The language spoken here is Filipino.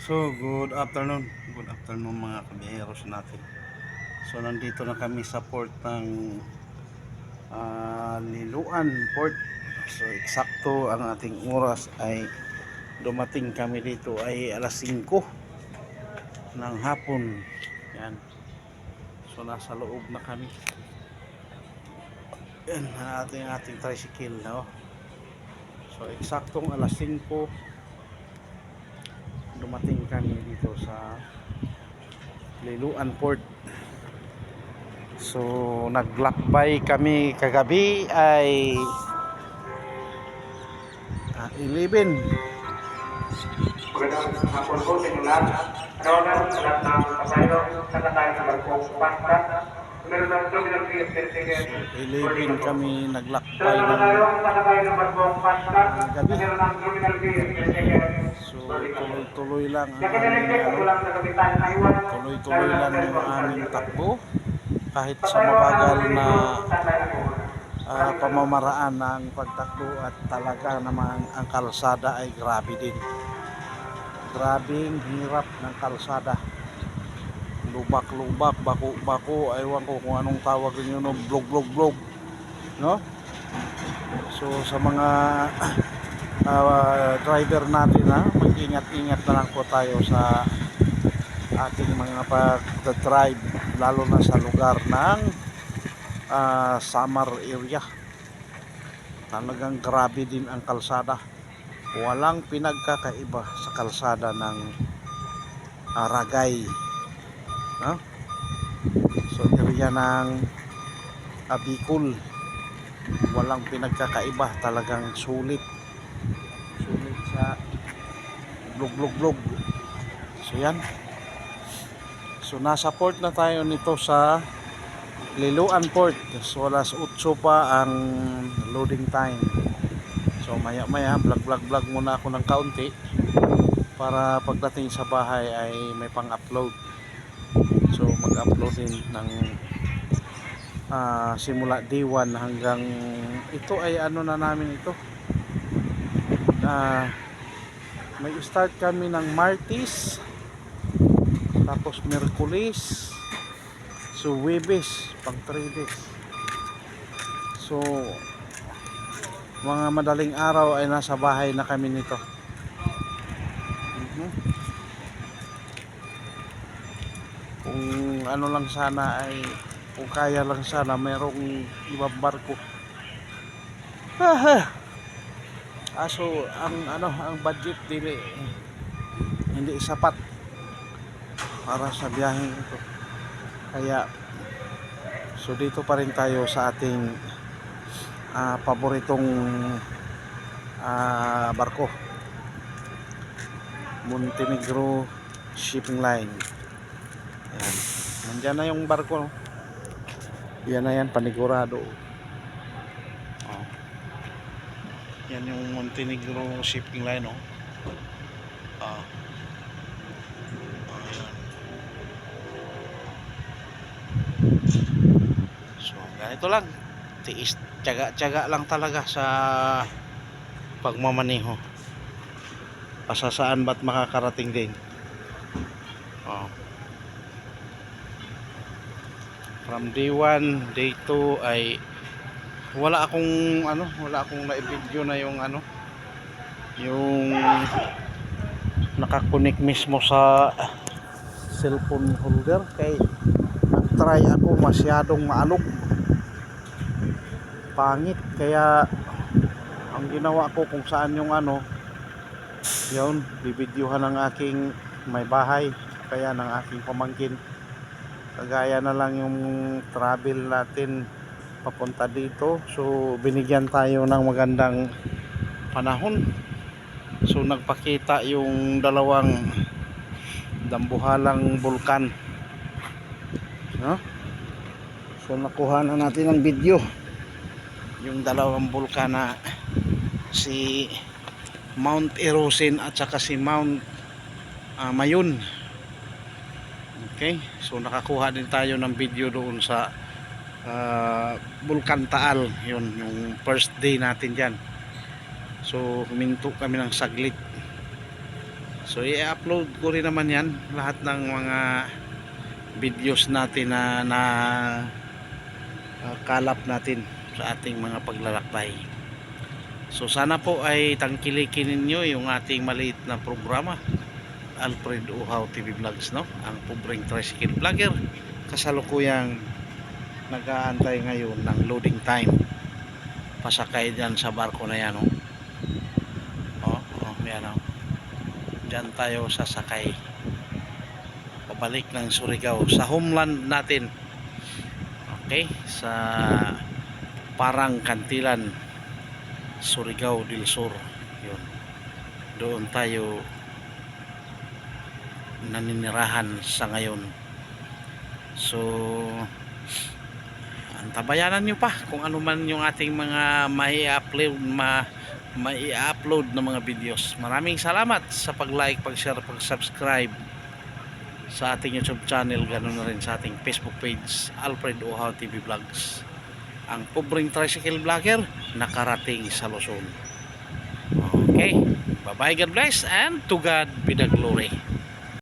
So, good afternoon mga kabiyeros natin. So, nandito na kami sa port ng Liloan Port. So, eksakto ang ating oras ay dumating kami dito ay alas 5 ng hapon. Yan. So, nasa loob na kami. Yan ang ating tricycle, no? So, eksaktong alas 5 dumating kami dito sa Liloan Port. So naglakbay kami kagabi ay 11. Magandang hapon po sa inyo lahat. Nawagan sa lahat ng kasayo, nakatayo sa barkong pasta. Meron ng terminal fee of 10 seconds. So 11 kami naglakbay Sa mga tayo, nakatayo ng barkong pasta. gabi. Meron ng terminal fee of 10 seconds. So tuloy-tuloy lang ang Nakinalitik at walang nakabitan na iwan. tuloy-tuloy lang yung aming takbo kahit sa mabagal na pamamaraan ng pagtakbo at talaga naman ang kalsada ay grabe din. Grabing hirap ng kalsada. Lubak-lubak, bako-bako, aywan ko kung anong tawag niyo, no, blog, no? So sa mga driver natin, mag-ingat-ingat na lang po tayo sa ating mga pag-drive, lalo na sa lugar ng summer area. Talagang grabe din ang kalsada. Walang pinagkakaiba sa kalsada ng Aragay, no? So area ng Bicol, walang pinagkakaiba, talagang sulit sa blog. So yan. So nasa port na tayo nito sa Liloan Port. So alas 8 pa ang loading time. So maya vlog muna ako ng kaunti para pagdating sa bahay ay may pang-upload. So mag-upload din ng simula day 1 hanggang ito ay ano na namin ito. May start kami ng Martes, tapos Miyerkules, so Huwebes, pang 3 days. So mga madaling araw ay nasa bahay na kami nito. Kung ano lang sana ay, kung kaya lang sana mayroong ibang barko. Aso ang budget hindi sapat para sa biyaheng ito. Kaya so dito pa rin tayo sa ating paboritong barko, Montenegro Shipping Line. Ayan. Nandiyan na yung barko, no? Yan na yan, panigurado. Yan yung Montenegro Shipping Line, no? Ayan. So ganito lang, tiis, tiyaga lang talaga sa pagmamaneho. Pasasaan ba't makakarating din. From day 1, day 2 ay wala akong na-video na yung yung nakakunik mismo sa cellphone holder, kay nag-try ako, masyadong maalog, pangit. Kaya ang ginawa ko, kung saan yung yun, bibidyohan ng aking may bahay, kaya ng aking pamangkin. Kagaya na lang yung travel natin papunta dito. So binigyan tayo ng magandang panahon. So nagpakita yung dalawang dambuhalang bulkan, no? So nakuha na natin ng video yung dalawang bulkan na si Mount Erosin at saka si Mount Mayon. Okay, so nakakuha din tayo ng video doon sa Bulkan Taal, yun yung first day natin dyan. So huminto kami ng saglit. So i-upload ko rin naman yan lahat ng mga videos natin na kalap natin sa ating mga paglalakbay. So sana po ay tangkilikin ninyo yung ating maliit na programa, Alfred Uhaw TV Vlogs, no? Ang pobreng tricycle vlogger, kasalukuyang nag-aantay ngayon ng loading time, pasakay dyan sa barko na yan, no? Yan, no? Dyan tayo sasakay pabalik ng Surigao sa homeland natin, okay, sa Parang Kantilan, Surigao del Sur. Yun, doon tayo naninirahan sa ngayon. So antabayanan nyo pa kung ano man yung ating mga mai-upload na mga videos. Maraming salamat sa pag-like, pag-share, pag-subscribe sa ating YouTube channel, ganoon na rin sa ating Facebook page, Alfred Uhaw TV Vlogs, ang pobreng tricycle vlogger nakarating sa Luzon. Okay, bye bye, God bless, and to God be the glory.